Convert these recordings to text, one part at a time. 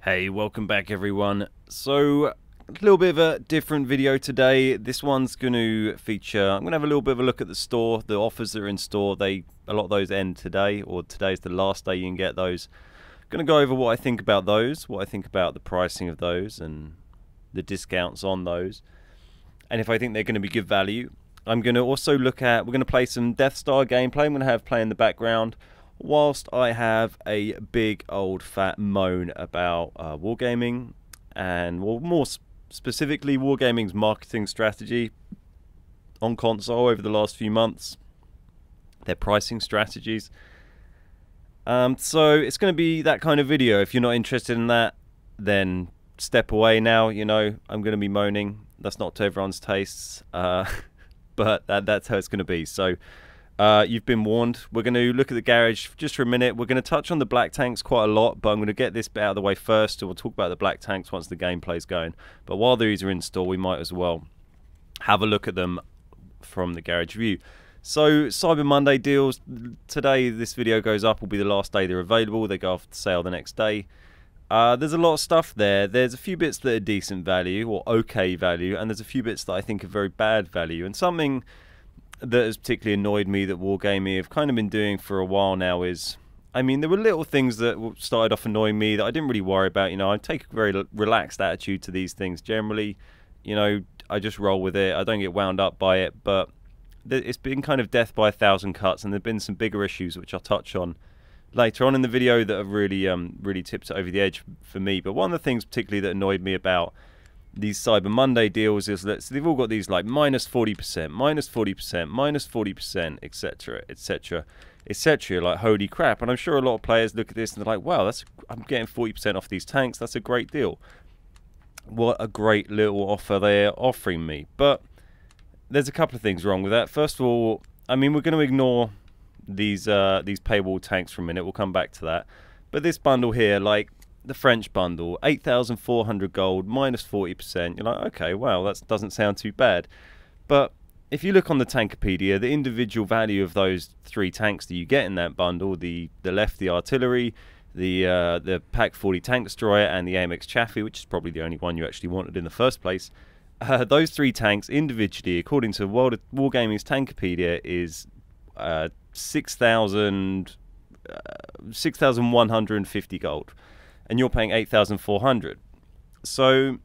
Hey, welcome back everyone. So, a little bit of a different video today. This one's going to feature, I'm going to have a little bit of a look at the store, the offers that are in store. A lot of those end today, or today's the last day you can get those. I'm going to go over what I think about those, what I think about the pricing of those and the discounts on those, and if I think they're going to be good value. I'm going to also look at, we're going to play some Death Star gameplay. I'm going to have play in the background whilst I have a big old fat moan about Wargaming and, well, more specifically Wargaming's marketing strategy on console over the last few months, their pricing strategies. So it's going to be that kind of video. If you're not interested in that, then step away now. You know, I'm going to be moaning. That's not to everyone's tastes, but that's how it's going to be. So you've been warned. We're going to look at the garage just for a minute. We're going to touch on the black tanks quite a lot, but I'm going to get this bit out of the way first, and we'll talk about the black tanks once the gameplay's going. But while these are in store, we might as well have a look at them from the garage view. So Cyber Monday deals. Today this video goes up will be the last day they're available. They go off sale the next day. There's a lot of stuff there. There's a few bits that are decent value or okay value, and there's a few bits that I think are very bad value. And something that has particularly annoyed me that Wargaming have kind of been doing for a while now is, I mean, there were little things that started off annoying me that I didn't really worry about. You know, I take a very relaxed attitude to these things generally. You know, I just roll with it. I don't get wound up by it, but it's been kind of death by 1,000 cuts, and there have been some bigger issues which I'll touch on later on in the video that have really tipped it over the edge for me. But one of the things particularly that annoyed me about these Cyber Monday deals is that they've all got these like minus 40%, minus 40%, minus 40%, etc., etc., etc. Like, holy crap! And I'm sure a lot of players look at this and they're like, "Wow, I'm getting 40% off these tanks. That's a great deal. What a great little offer they're offering me." But there's a couple of things wrong with that. First of all, I mean, we're going to ignore these paywall tanks for a minute. We'll come back to that. But this bundle here, like the French bundle, 8,400 gold, minus 40%. You're like, okay, wow, that doesn't sound too bad. But if you look on the Tankopedia, the individual value of those three tanks that you get in that bundle, the left, artillery, the Pack 40 tank destroyer, and the AMX Chaffee, which is probably the only one you actually wanted in the first place, those three tanks individually, according to Wargaming's Tankopedia, is 6,150 gold, and you're paying 8,400. So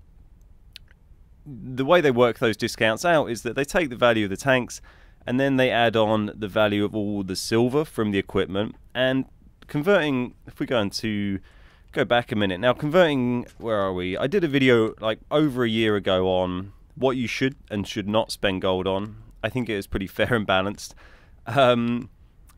the way they work those discounts out is that they take the value of the tanks and then they add on the value of all the silver from the equipment, and converting, if we're going to go back a minute now, converting, where are we? I did a video like over a year ago on what you should and should not spend gold on. I think it was pretty fair and balanced.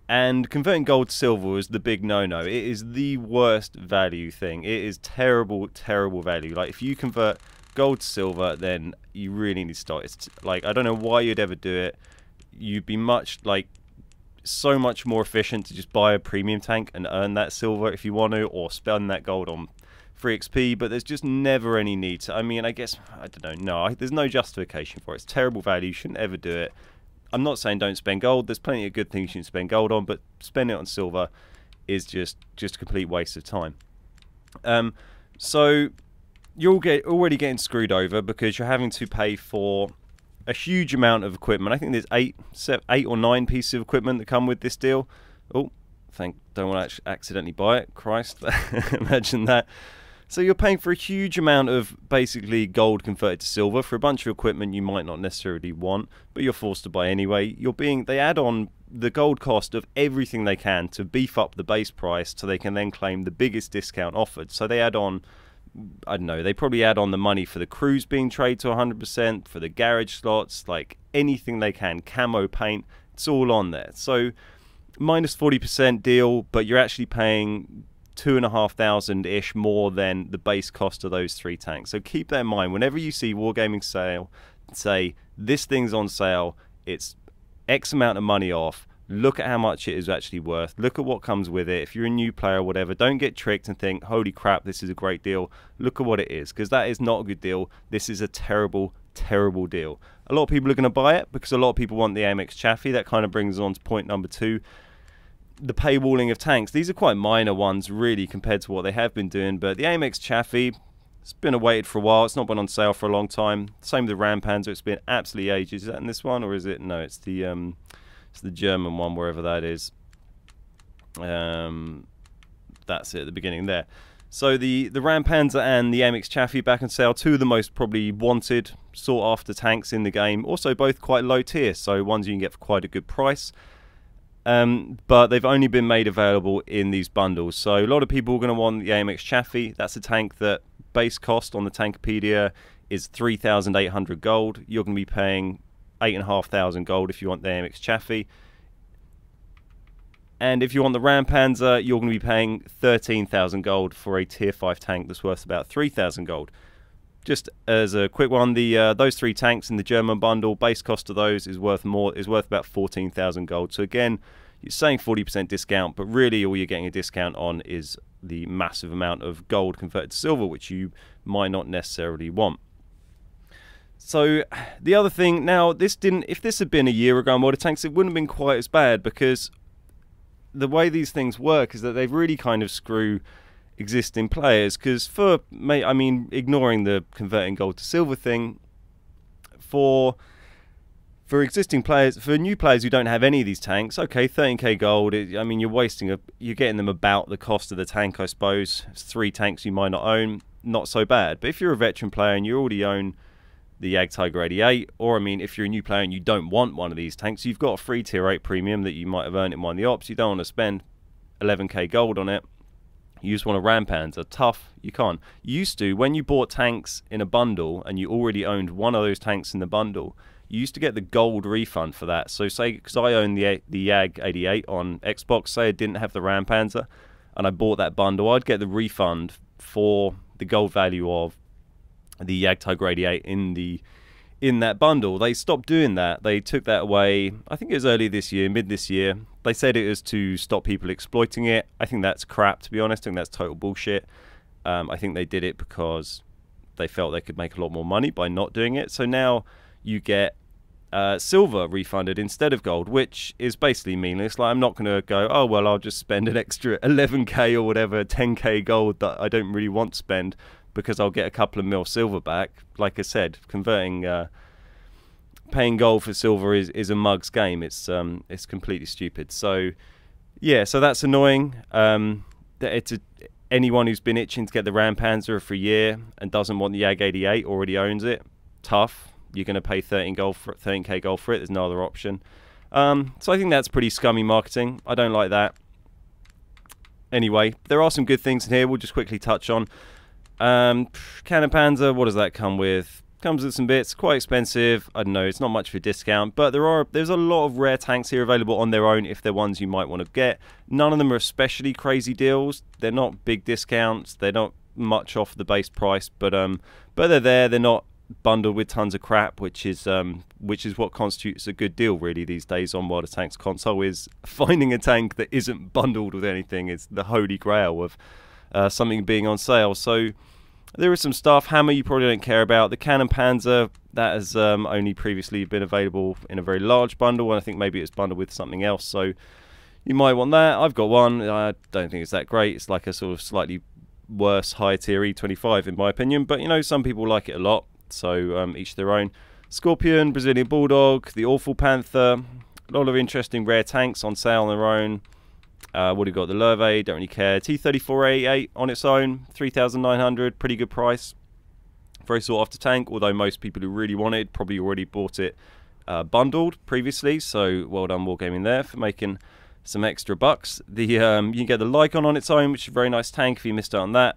And converting gold to silver was the big no-no. It is the worst value thing. It is terrible, terrible value. Like, if you convert gold to silver, then you really need to stop. It's like, I don't know why you'd ever do it. You'd be so much more efficient to just buy a premium tank and earn that silver if you want to, or spend that gold on free XP, but there's just never any need to. I mean, I guess, I don't know, no, there's no justification for it. It's terrible value. You shouldn't ever do it. I'm not saying don't spend gold. There's plenty of good things you can spend gold on, but spending it on silver is just a complete waste of time. So you're already getting screwed over because you're having to pay for a huge amount of equipment. I think there's eight or nine pieces of equipment that come with this deal. Oh, don't want to accidentally buy it. Christ, imagine that. So you're paying for a huge amount of basically gold converted to silver for a bunch of equipment you might not necessarily want, but you're forced to buy anyway. They add on the gold cost of everything they can to beef up the base price so they can then claim the biggest discount offered. So they add on, I don't know, they probably add on the money for the crews being traded to 100%, for the garage slots, like anything they can, camo paint, it's all on there. So minus 40% deal, but you're actually paying 2,500-ish more than the base cost of those three tanks. So keep that in mind. Whenever you see Wargaming sale, say, this thing's on sale, it's X amount of money off, look at how much it is actually worth, look at what comes with it. If you're a new player or whatever, don't get tricked and think, holy crap, this is a great deal. Look at what it is, because that is not a good deal. This is a terrible, terrible deal. A lot of people are going to buy it because a lot of people want the AMX Chaffee. That kind of brings us on to point number 2. the paywalling of tanks. These are quite minor ones, really, compared to what they have been doing. But the AMX Chaffee, it's been awaited for a while. It's not been on sale for a long time. Same with the Ram Panzer. It's been absolutely ages. Is that in this one, or is it? No, it's the German one, wherever that is. That's it at the beginning there. So the Ram Panzer and the AMX Chaffee back on sale. Two of the most probably wanted, sought after tanks in the game. Also both quite low tier, so ones you can get for quite a good price. But they've only been made available in these bundles. So a lot of people are going to want the AMX Chaffee. That's a tank that base cost on the Tankopedia is 3,800 gold. You're going to be paying 8,500 gold if you want the AMX Chaffee. And if you want the Ram Panzer, you're going to be paying 13,000 gold for a tier 5 tank that's worth about 3,000 gold. Just as a quick one, those three tanks in the German bundle, base cost of those is worth about 14,000 gold. So again, you're saying 40% discount, but really all you're getting a discount on is the massive amount of gold converted to silver, which you might not necessarily want. So the other thing, now if this had been a year ago on World of Tanks, it wouldn't have been quite as bad, because the way these things work is that they really kind of screw existing players, because ignoring the converting gold to silver thing, for existing players, for new players who don't have any of these tanks, okay, 13k gold, you're getting them about the cost of the tank, I suppose. It's 3 tanks you might not own, not so bad. But if you're a veteran player and you already own the Jagdtiger 88, or if you're a new player and you don't want one of these tanks, you've got a free tier 8 premium that you might have earned in one of the ops, you don't want to spend 11k gold on it, you just want a Ram Panzer. Tough, you can't. You used to, when you bought tanks in a bundle and you already owned one of those tanks in the bundle, you used to get the gold refund for that. So say, because I own the Jag 88 on Xbox, say I didn't have the Ram Panzer and I bought that bundle, I'd get the refund for the gold value of the Jagdtiger 88 in that bundle. They stopped doing that. They took that away, I think it was early this year, mid this year. They said it was to stop people exploiting it. I think that's crap, to be honest. I think that's total bullshit. I think they did it because they felt they could make a lot more money by not doing it. So now you get silver refunded instead of gold, which is basically meaningless. Like, I'm not going to go, oh well, I'll just spend an extra 11k or whatever, 10k gold that I don't really want to spend, because I'll get a couple of mil silver back. Like I said, paying gold for silver is a mug's game. It's completely stupid. So yeah, so that's annoying. Anyone who's been itching to get the Ram Panzer for a year and doesn't want the Jag 88, already owns it. Tough. You're going to pay 13k gold for it. There's no other option. So I think that's pretty scummy marketing. I don't like that. Anyway, there are some good things in here we'll just quickly touch on. Canna Panzer, what does that come with? Comes with some bits, quite expensive. I don't know, it's not much of a discount, but there's a lot of rare tanks here available on their own if they're ones you might want to get. None of them are especially crazy deals. They're not big discounts. They're not much off the base price, but they're there. They're not bundled with tons of crap, which is what constitutes a good deal really these days on World of Tanks console. Is finding a tank that isn't bundled with anything is the holy grail of something being on sale. So there is some stuff. Hammer you probably don't care about. The Canon Panzer, that has only previously been available in a very large bundle, and I think maybe it's bundled with something else, so you might want that. I've got one. I don't think it's that great. It's like a sort of slightly worse high tier E25 in my opinion, but some people like it a lot, so each their own. Scorpion, Brazilian Bulldog, the Awful Panther, a lot of interesting rare tanks on sale on their own. What have you got? The Lurve, don't really care. T-34A8 on its own, 3,900, pretty good price. Very sought after tank, although most people who really want it probably already bought it bundled previously, so well done Wargaming there for making some extra bucks. You can get the Lycon on its own, which is a very nice tank if you missed out on that.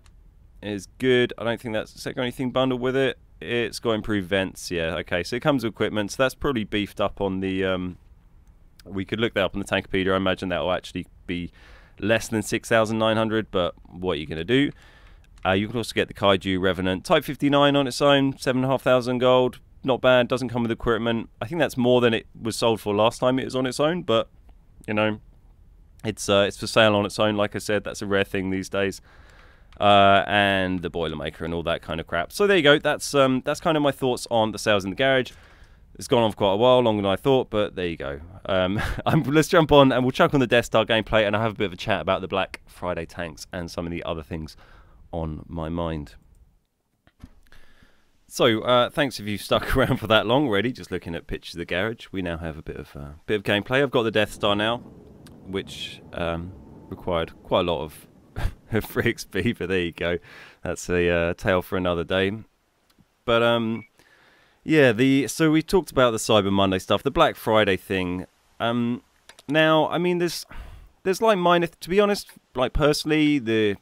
It is good. I don't think that's got anything bundled with it. It's got improved vents, yeah, okay, so it comes with equipment, so that's probably beefed up on the... we could look that up on the Tankopedia. I imagine that will actually be less than 6,900, but what are you going to do? You can also get the Kaiju Revenant Type 59 on its own, 7,500 gold. Not bad, doesn't come with equipment. I think that's more than it was sold for last time it was on its own, but, it's for sale on its own. Like I said, that's a rare thing these days. And the Boilermaker and all that kind of crap. So there you go. That's kind of my thoughts on the sales in the garage. It's gone on for quite a while, longer than I thought, but there you go. Let's jump on and we'll chuck on the Death Star gameplay, and I'll have a bit of a chat about the Black Friday tanks and some of the other things on my mind. So, thanks if you've stuck around for that long already, just looking at pictures of the garage. We now have a bit of gameplay. I've got the Death Star now, which required quite a lot of free XP, but there you go. That's a tale for another day. But, yeah, so we talked about the Cyber Monday stuff, the Black Friday thing. Now, I mean, there's like minor, to be honest, like personally, the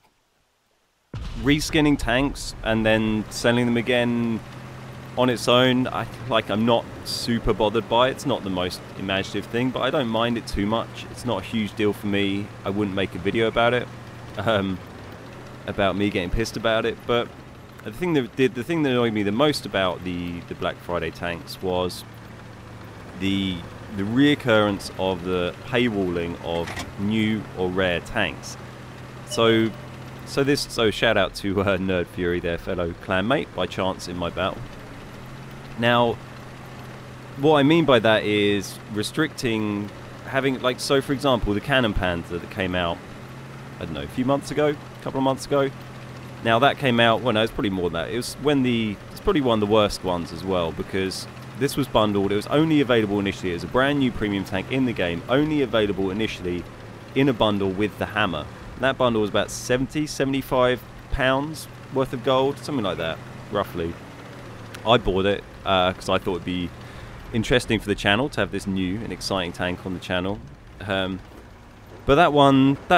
reskinning tanks and then selling them again on its own, I'm not super bothered by it. It's not the most imaginative thing, but I don't mind it too much. It's not a huge deal for me. I wouldn't make a video about it, about me getting pissed about it. But the thing that annoyed me the most about the Black Friday tanks was the reoccurrence of the paywalling of new or rare tanks. So shout out to Nerd Fury, their fellow clanmate, by chance in my battle. Now, what I mean by that is restricting having, like, so for example, the Canon Panzer that came out, I don't know, a couple of months ago. Now that came out, well no, it's probably more than that. It's probably one of the worst ones as well, because this was bundled. It was only available initially as a brand new premium tank in the game, only available initially in a bundle with the hammer. That bundle was about 75 pounds worth of gold, something like that, roughly. I bought it because I thought it'd be interesting for the channel to have this new and exciting tank on the channel. But that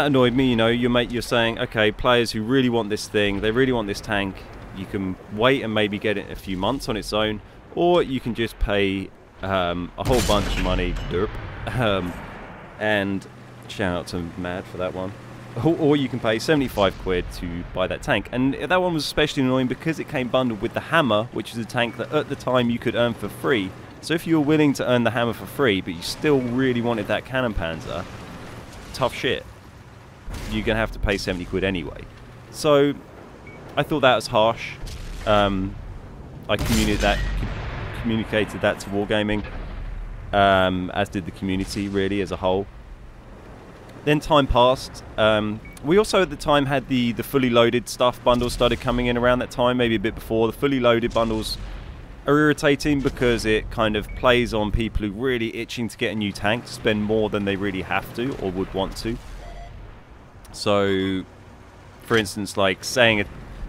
annoyed me. You know, you're saying, okay, players who really want this thing, they really want this tank, you can wait and maybe get it in a few months on its own, or you can just pay a whole bunch of money, and shout out to Mad for that one. Or you can pay 75 quid to buy that tank. And that one was especially annoying because it came bundled with the hammer, which is a tank that at the time you could earn for free. So if you were willing to earn the hammer for free, but you still really wanted that Cannon Panzer, tough shit. You're going to have to pay 70 quid anyway. So I thought that was harsh. I communicated that to Wargaming, as did the community really as a whole. Then time passed. We also at the time had the fully loaded stuff bundles started coming in around that time, maybe a bit before. The fully loaded bundles are irritating because it kind of plays on people who are really itching to get a new tank, to spend more than they really have to or would want to. So, for instance, like saying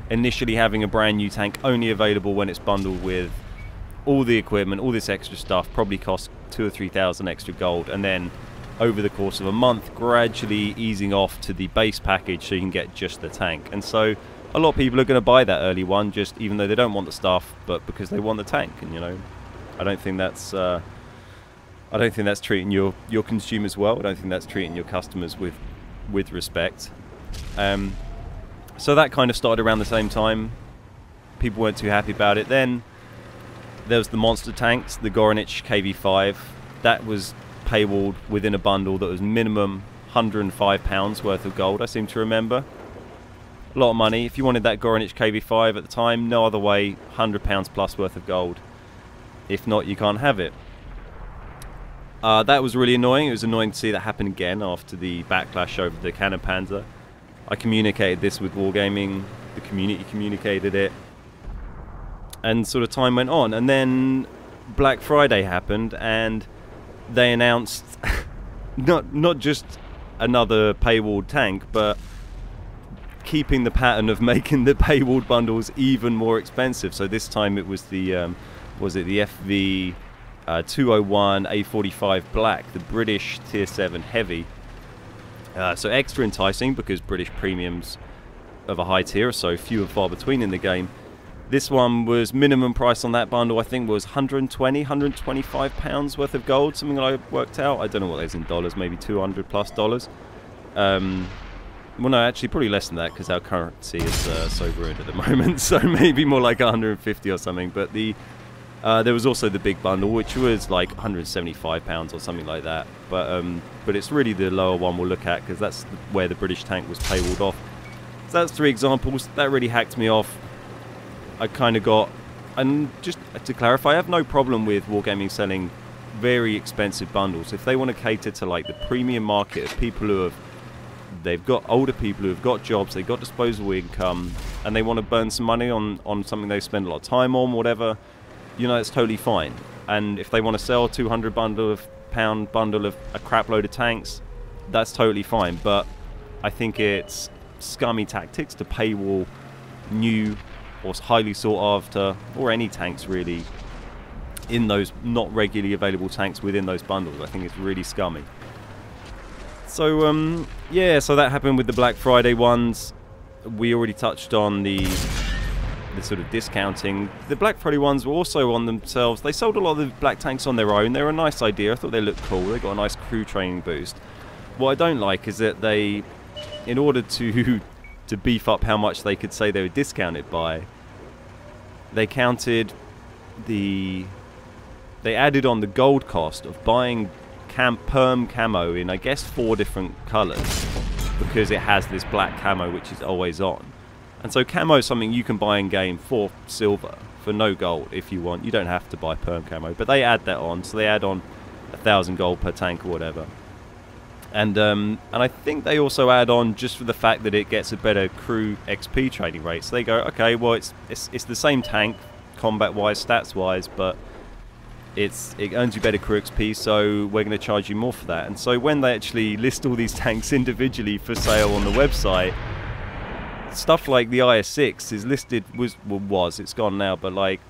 initially having a brand new tank only available when it's bundled with all the equipment, all this extra stuff, probably costs 2,000 or 3,000 extra gold, and then over the course of a month gradually easing off to the base package so you can get just the tank. And so a lot of people are going to buy that early one, just even though they don't want the stuff, but because they want the tank. And you know, I don't think that's treating your consumers well. I don't think that's treating your customers with respect. So that kind of started around the same time. People weren't too happy about it. Then there was the monster tanks, the Goranich KV5. That was paywalled within a bundle that was minimum £105 worth of gold, I seem to remember. A lot of money. If you wanted that Goranich KV5 at the time, no other way, £100 plus worth of gold. If not, you can't have it. That was really annoying. It was annoying to see that happen again after the backlash over the Cannon Panzer. I communicated this with Wargaming, the community communicated it, and sort of time went on. And then Black Friday happened, and they announced not just another paywalled tank, but keeping the pattern of making the paywalled bundles even more expensive. So this time it was the the FV 201 A45 Black, the British Tier 7 Heavy. So extra enticing because British premiums of a high tier are so few and far between in the game. This one was minimum price on that bundle, I think, was £125 worth of gold, something that I worked out. I don't know what that is in dollars, maybe $200 plus. Well, no, actually, probably less than that because our currency is so ruined at the moment, so maybe more like 150 or something. But there was also the big bundle, which was like £175 or something like that. But it's really the lower one we'll look at because that's where the British tank was paywalled off. So that's 3 examples. That really hacked me off. I kind of got And just to clarify, I have no problem with Wargaming selling very expensive bundles. If they want to cater to like the premium market of people who have, they've got older people who have got jobs, they've got disposable income, and they want to burn some money on something they spend a lot of time on, whatever, you know, it's totally fine. And if they want to sell a £200 bundle of a crap load of tanks, that's totally fine. But I think it's scummy tactics to paywall new or highly sought after, or any tanks really, in those not regularly available tanks within those bundles. I think it's really scummy. So yeah, so that happened with the Black Friday ones. We already touched on the sort of discounting. The Black Friday ones were also on themselves. They sold a lot of the black tanks on their own. They were a nice idea. I thought they looked cool. They got a nice crew training boost. What I don't like is that they, in order to beef up how much they could say they were discounted by, they counted they added on the gold cost of buying perm camo in, I guess, 4 different colours, because it has this black camo which is always on. And so camo is something you can buy in game for silver, for no gold if you want. You don't have to buy perm camo, but they add that on. So they add on 1,000 gold per tank or whatever. And I think they also add on just for the fact that it gets a better crew XP trading rate. So they go, okay, well it's the same tank, combat-wise, stats-wise, but it earns you better crew XP, so we're going to charge you more for that. And so when they actually list all these tanks individually for sale on the website, stuff like the IS-6 is listed, it's gone now, but like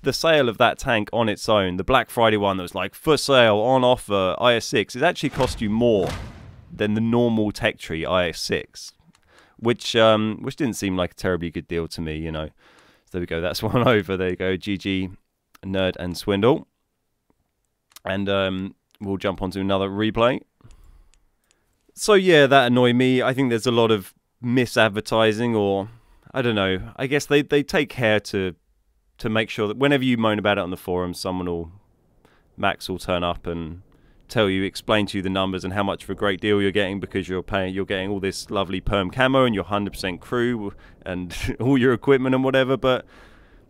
the sale of that tank on its own, the Black Friday one that was like for sale, on offer, IS-6, it actually cost you more than the normal Tech Tree IS-6, which didn't seem like a terribly good deal to me, you know. So there we go, that's one over. There you go, GG, Nerd and Swindle. And we'll jump onto another replay. So yeah, that annoyed me. I think there's a lot of misadvertising, or I don't know. I guess they take care to make sure that whenever you moan about it on the forums, Max will turn up and explain to you the numbers and how much of a great deal you're getting, because you're getting all this lovely perm camo and your 100% crew and all your equipment and whatever. But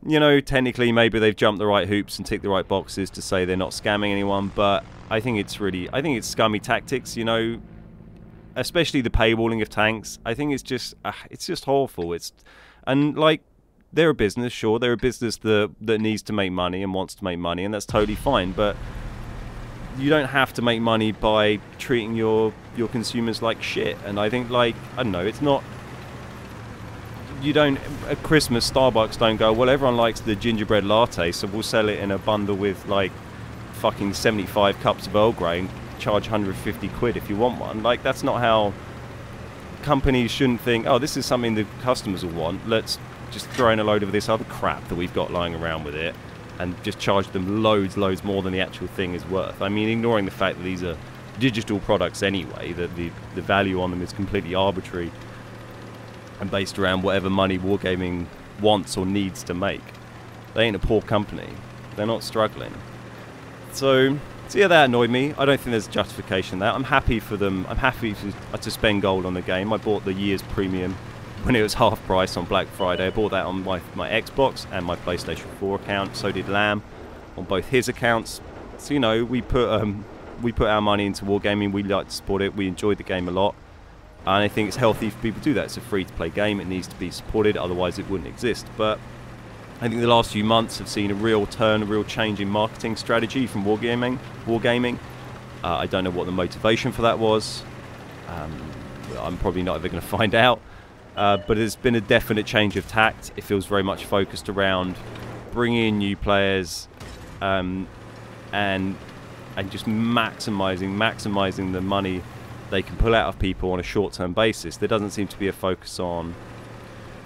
you know, technically maybe they've jumped the right hoops and ticked the right boxes to say they're not scamming anyone. But I think it's scummy tactics, you know, especially the paywalling of tanks. I think it's just awful. And like, they're a business, sure, they're a business that needs to make money and wants to make money, and that's totally fine, but you don't have to make money by treating your consumers like shit. And I think, like, I don't know, it's not, you don't, at Christmas, Starbucks don't go, well, everyone likes the gingerbread latte, so we'll sell it in a bundle with like fucking 75 cups of Earl Grey and charge 150 quid if you want one. Like, that's not how companies shouldn't think, oh, this is something the customers will want, let's just throw in a load of this other crap that we've got lying around with it and just charge them loads more than the actual thing is worth. I mean, ignoring the fact that these are digital products anyway, that the value on them is completely arbitrary and based around whatever money Wargaming wants or needs to make. They ain't a poor company. They're not struggling. So yeah, that annoyed me. I don't think there's justification in that. I'm happy for them. I'm happy to spend gold on the game. I bought the year's premium when it was half price on Black Friday. I bought that on my Xbox and my PlayStation 4 account. So did Lamb on both his accounts. So, you know, we put our money into Wargaming. We like to support it. We enjoyed the game a lot. And I think it's healthy for people to do that. It's a free-to-play game. It needs to be supported. Otherwise, it wouldn't exist. But I think the last few months have seen a real turn, a real change in marketing strategy from Wargaming. I don't know what the motivation for that was. I'm probably not ever going to find out. But there's been a definite change of tact. It feels very much focused around bringing in new players and just maximizing the money they can pull out of people on a short-term basis. There doesn't seem to be a focus on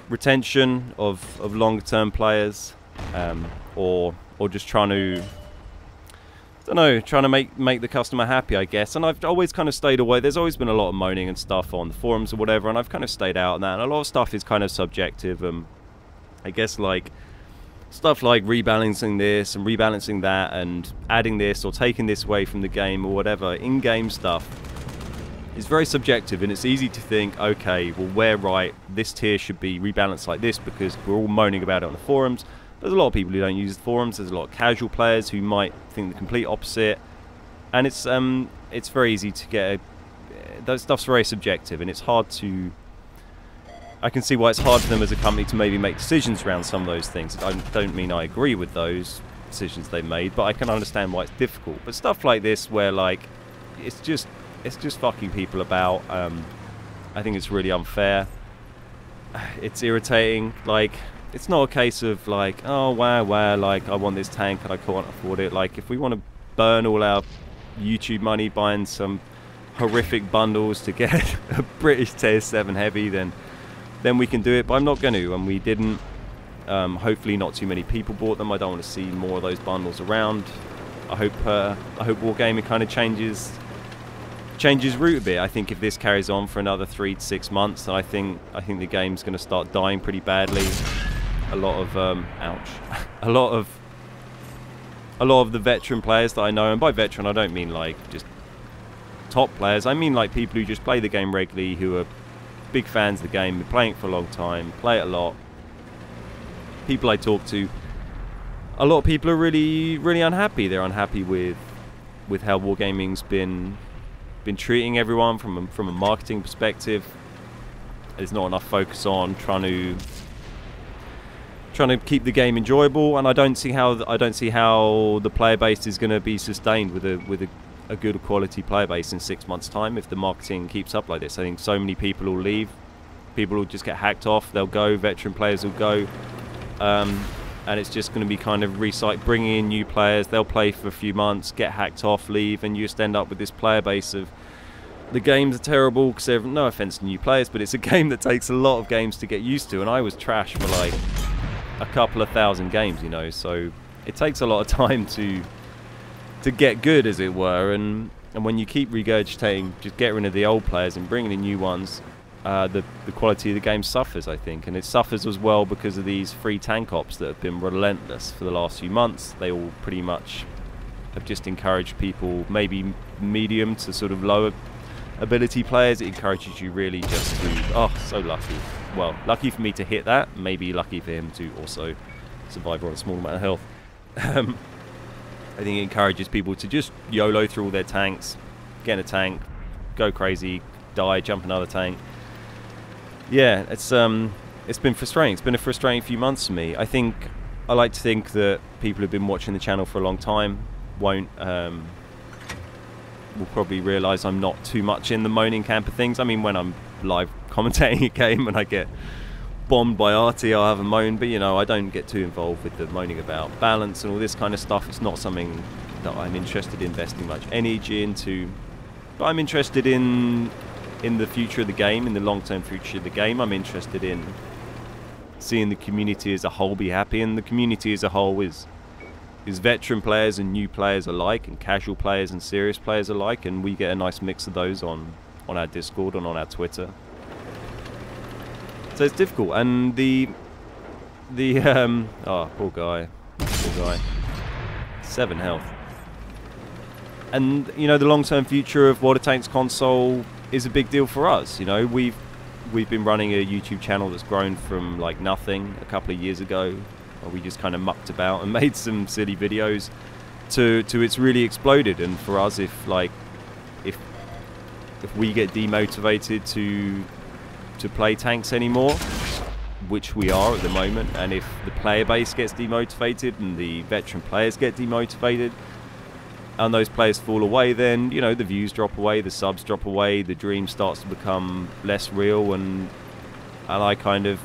retention of longer-term players, or just trying to make the customer happy, I guess. And I've always kind of stayed away. There's always been a lot of moaning and stuff on the forums or whatever, and I've kind of stayed out on that. And a lot of stuff is kind of subjective. I guess, like, stuff like rebalancing this and rebalancing that and adding this or taking this away from the game or whatever, in-game stuff, is very subjective, and it's easy to think, okay, well, we're right, this tier should be rebalanced like this because we're all moaning about it on the forums. there's a lot of people who don't use the forums. There's a lot of casual players who might think the complete opposite, and it's very easy to get that stuff's very subjective, and it's hard to. I can see why it's hard for them as a company to maybe make decisions around some of those things. I don't mean I agree with those decisions they made, but I can understand why it's difficult. But stuff like this, where like it's just fucking people about, I think it's really unfair. It's irritating. Like, it's not a case of like, oh wow, like I want this tank and I can't afford it. Like, if we want to burn all our YouTube money buying some horrific bundles to get a British Tier 7 heavy, then we can do it, but I'm not going to, and we didn't. Hopefully not too many people bought them. I don't want to see more of those bundles around. I hope Wargaming kind of changes route a bit. I think if this carries on for another 3 to 6 months, then I think the game's going to start dying pretty badly. A lot of a lot of the veteran players that I know, and by veteran I don't mean like just top players. I mean like people who just play the game regularly, who are big fans of the game, been playing it for a long time, play it a lot. People I talk to, a lot of people are really unhappy. They're unhappy with how Wargaming's been treating everyone from a marketing perspective. There's not enough focus on trying to keep the game enjoyable, and I don't see how the player base is going to be sustained with a good quality player base in 6 months' time if the marketing keeps up like this. I think so many people will leave. People will just get hacked off. They'll go. Veteran players will go. And it's just going to be kind of bringing in new players. They'll play for a few months, get hacked off, leave, and you just end up with this player base of the games are terrible because they're, no offense to new players, but it's a game that takes a lot of games to get used to, and I was trash for like a couple of thousand games, you know, so it takes a lot of time to get good, as it were, and when you keep regurgitating, just get rid of the old players and bringing in new ones, the quality of the game suffers, I think, and it suffers as well because of these free tank ops that have been relentless for the last few months. They all pretty much have just encouraged people, maybe medium to sort of lower ability players. It encourages you really just to, oh, so lucky. Well, lucky for me to hit that, maybe lucky for him to also survive on a small amount of health. I think it encourages people to just YOLO through all their tanks, get in a tank, go crazy, die, jump another tank. Yeah, it's been frustrating. It's been a frustrating few months for me. I like to think that people who've been watching the channel for a long time will probably realise I'm not too much in the moaning camp of things. I mean, when I'm live commentating a game and I get bombed by Artie, I'll have a moan, but you know, I don't get too involved with the moaning about balance and all this kind of stuff. It's not something that I'm interested in investing much energy into, but I'm interested in the future of the game, in the long-term future of the game. I'm interested in seeing the community as a whole be happy, and the community as a whole is veteran players and new players alike, and casual players and serious players alike, and we get a nice mix of those on our Discord and on our Twitter. So it's difficult, and oh, poor guy, 7 health. And you know, the long-term future of World of Tanks console is a big deal for us. You know, we've been running a YouTube channel that's grown from like nothing a couple of years ago, where we just kind of mucked about and made some silly videos, to it's really exploded. And for us, if we get demotivated to play tanks anymore, which we are at the moment, and if the player base gets demotivated and the veteran players get demotivated, and those players fall away, then you know, the views drop away, the subs drop away, the dream starts to become less real, and I kind of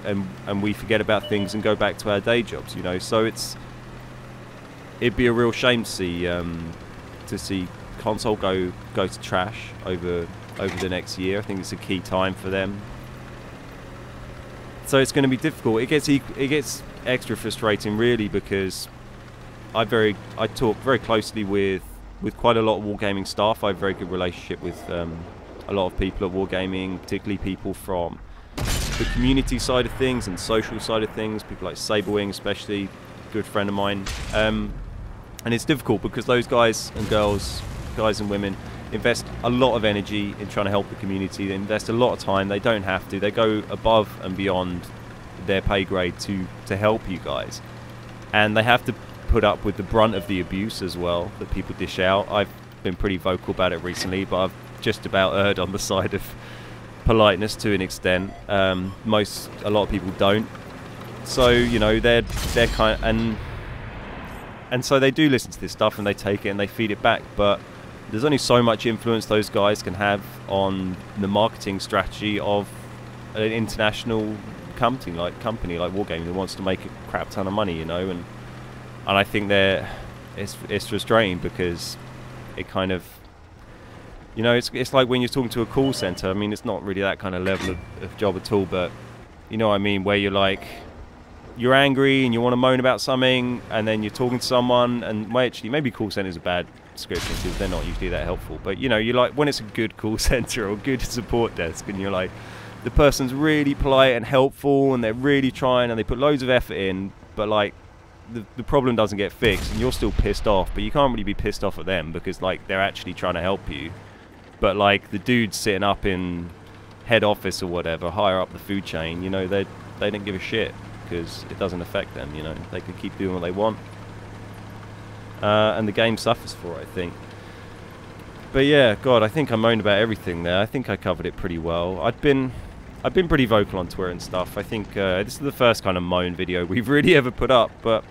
and we forget about things and go back to our day jobs, you know. So it'd be a real shame to see console go to trash over the next year. I think it's a key time for them. So it's going to be difficult. It gets extra frustrating, really, because I talk very closely with quite a lot of Wargaming staff. I have a very good relationship with a lot of people at Wargaming, particularly people from the community side of things and social side of things, people like Saberwing especially, a good friend of mine. And it's difficult because those guys and girls, guys and women, invest a lot of energy in trying to help the community. They invest a lot of time. They don't have to. They go above and beyond their pay grade to help you guys. and they have to put up with the brunt of the abuse as well that people dish out. I've been pretty vocal about it recently, but I've just about erred on the side of politeness to an extent. A lot of people don't. So, you know, they're kind of, and so they do listen to this stuff and they take it and they feed it back, but there's only so much influence those guys can have on the marketing strategy of an international company like Wargaming that wants to make a crap ton of money, you know, and I think it's frustrating because it kind of, you know, it's like when you're talking to a call center. I mean, it's not really that kind of level of job at all, but you know what I mean, where you're like, you're angry and you want to moan about something, and then you're talking to someone, and well, actually maybe call centers are bad description because they're not usually that helpful, but you know, you like when it's a good call center or good support desk and you're like, the person's really polite and helpful and they're really trying and they put loads of effort in, but like the problem doesn't get fixed and you're still pissed off, but you can't really be pissed off at them because like they're actually trying to help you. But like the dudes sitting up in head office or whatever, higher up the food chain, you know, they don't give a shit because it doesn't affect them, you know. They can keep doing what they want. And the game suffers for it, I think. But yeah, God, I think I moaned about everything there. I think I covered it pretty well. I've been pretty vocal on Twitter and stuff. I think this is the first kind of moan video we've really ever put up, but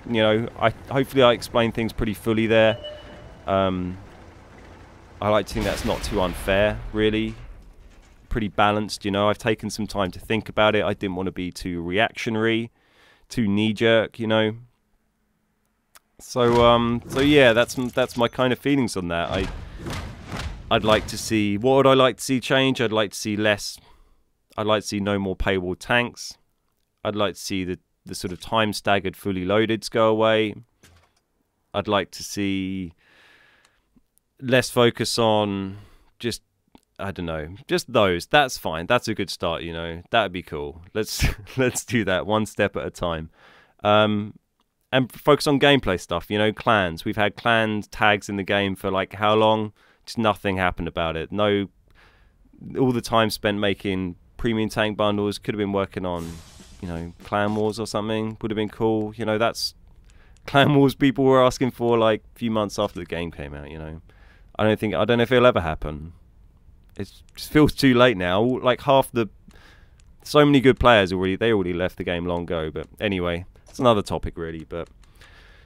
you know, hopefully I explained things pretty fully there. I like to think that's not too unfair, really. Pretty balanced, you know. I've taken some time to think about it. I didn't want to be too reactionary, too knee-jerk, you know. So yeah, that's my kind of feelings on that. I'd like to see, what would I like to see change? I'd like to see less. I'd like to see no more paywall tanks. I'd like to see the sort of time staggered fully loadeds go away. I'd like to see less focus on just, I don't know, just those. That's fine. That's a good start, you know. That'd be cool. Let's do that one step at a time. And focus on gameplay stuff, you know, clans. We've had clan tags in the game for like how long? Just nothing happened about it. No, all the time spent making premium tank bundles. Could have been working on, you know, clan wars or something. Would have been cool. You know, that's clan wars people were asking for like a few months after the game came out, you know. I don't know if it'll ever happen. It just feels too late now. Like so many good players they already left the game long ago. But anyway, it's another topic really. But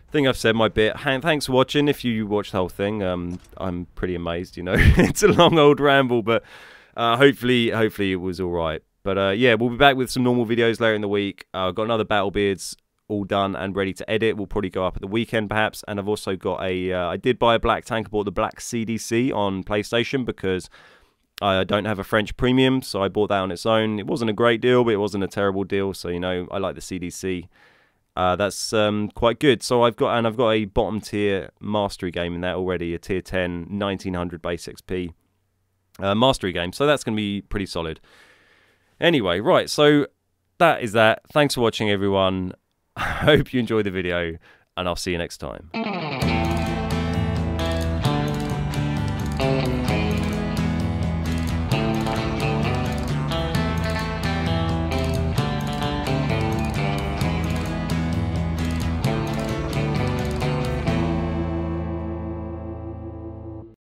I think I've said my bit. Thanks for watching. If you watched the whole thing, I'm pretty amazed. You know, it's a long old ramble, but hopefully it was all right. But yeah, we'll be back with some normal videos later in the week. I've got another Battlebeards all done and ready to edit. Will probably go up at the weekend perhaps. And I've also got I did buy a black tank. I bought the black CDC on PlayStation because I don't have a French premium, so I bought that on its own. It wasn't a great deal, but it wasn't a terrible deal. So you know, I like the CDC. That's quite good. So I've got a bottom tier mastery game in that already, a tier 10 1900 base XP mastery game. So that's going to be pretty solid. Anyway, right. So that is that. Thanks for watching, everyone. I hope you enjoyed the video, and I'll see you next time.